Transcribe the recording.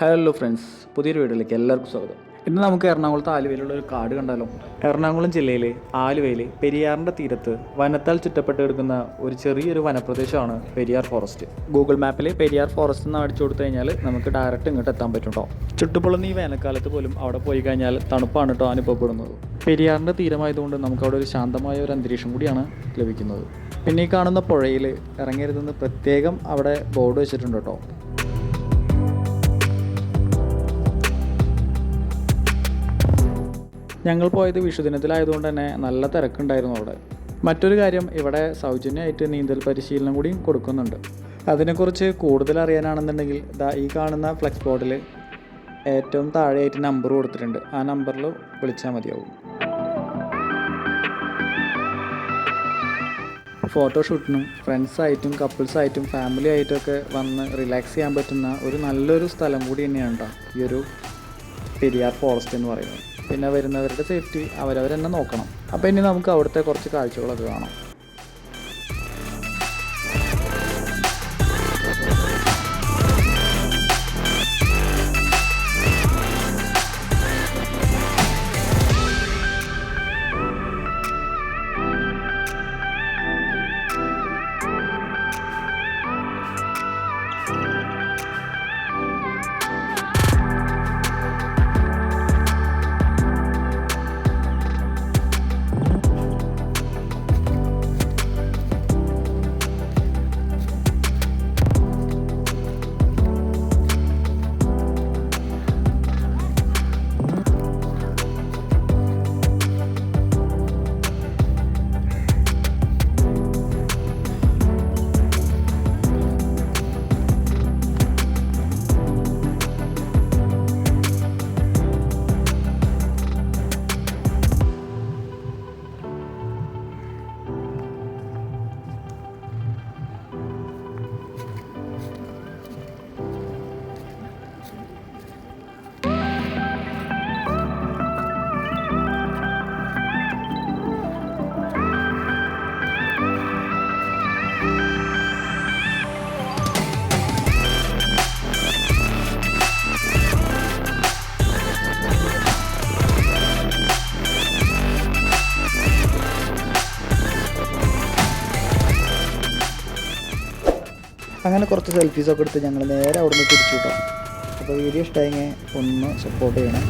Hello friends, പുതിയൊരു വീഡിയോയിലേക്ക് എല്ലാവർക്കും സ്വാഗതം. ഇന്ന് നമുക്ക് എറണാകുളത്ത് ആലുവയിലുള്ള ഒരു കാട് കണ്ടാലോ. എറണാകുളം ജില്ലയിലെ ആലുവയിൽ പെരിയാറിൻ്റെ തീരത്ത് വനത്താൽ ചുറ്റപ്പെട്ട് കിടക്കുന്ന ഒരു ചെറിയൊരു വനപ്രദേശമാണ് പെരിയാർ ഫോറസ്റ്റ്. ഗൂഗിൾ മാപ്പിൽ പെരിയാർ ഫോറസ്റ്റ് എന്ന് അടിച്ചു കൊടുത്തു കഴിഞ്ഞാൽ നമുക്ക് ഡയറക്റ്റ് ഇങ്ങോട്ട് എത്താൻ പറ്റും കേട്ടോ. ചുട്ടുപൊള്ളുന്ന ഈ വേനൽക്കാലത്ത് പോലും അവിടെ പോയി കഴിഞ്ഞാൽ തണുപ്പാണ് കേട്ടോ അനുഭവപ്പെടുന്നത്. പെരിയാറിൻ്റെ തീരമായതുകൊണ്ട് നമുക്കവിടെ ഒരു ശാന്തമായ ഒരു അന്തരീക്ഷം കൂടിയാണ് ലഭിക്കുന്നത്. പിന്നെ ഈ കാണുന്ന പുഴയിൽ ഇറങ്ങരുതെന്ന് പ്രത്യേകം അവിടെ ബോർഡ് വെച്ചിട്ടുണ്ട് കേട്ടോ. ഞങ്ങൾ പോയത് വിഷുദിനത്തിലായതുകൊണ്ട് തന്നെ നല്ല തിരക്കുണ്ടായിരുന്നു അവിടെ. മറ്റൊരു കാര്യം, ഇവിടെ സൗജന്യമായിട്ട് നീന്തൽ പരിശീലനം കൂടിയും കൊടുക്കുന്നുണ്ട്. അതിനെക്കുറിച്ച് കൂടുതൽ അറിയാനാണെന്നുണ്ടെങ്കിൽ ഈ കാണുന്ന ഫ്ലെക്സ് ബോർഡിൽ ഏറ്റവും താഴെയായിട്ട് നമ്പർ കൊടുത്തിട്ടുണ്ട്. ആ നമ്പറിൽ വിളിച്ചാൽ മതിയാവും. ഫോട്ടോഷൂട്ടിനും ഫ്രണ്ട്സായിട്ടും കപ്പിൾസായിട്ടും ഫാമിലി ആയിട്ടൊക്കെ വന്ന് റിലാക്സ് ചെയ്യാൻ പറ്റുന്ന ഒരു നല്ലൊരു സ്ഥലം കൂടി തന്നെയാണ് കേട്ടോ ഈ ഒരു പെരിയാർ ഫോറസ്റ്റ് എന്ന് പറയുന്നത്. പിന്നെ വരുന്നവരുടെ സേഫ്റ്റി അവരവർ തന്നെ നോക്കണം. അപ്പോൾ ഇനി നമുക്ക് അവിടുത്തെ കുറച്ച് കാഴ്ചകളൊക്കെ കാണാം. അങ്ങനെ കുറച്ച് സെൽഫീസൊക്കെ എടുത്ത് ഞങ്ങൾ നേരെ അവിടെ നിന്ന് തിരിച്ചു കിട്ടാം. അപ്പോൾ വീഡിയോ ഇഷ്ടമായെങ്കിൽ ഒന്ന് സപ്പോർട്ട് ചെയ്യണം.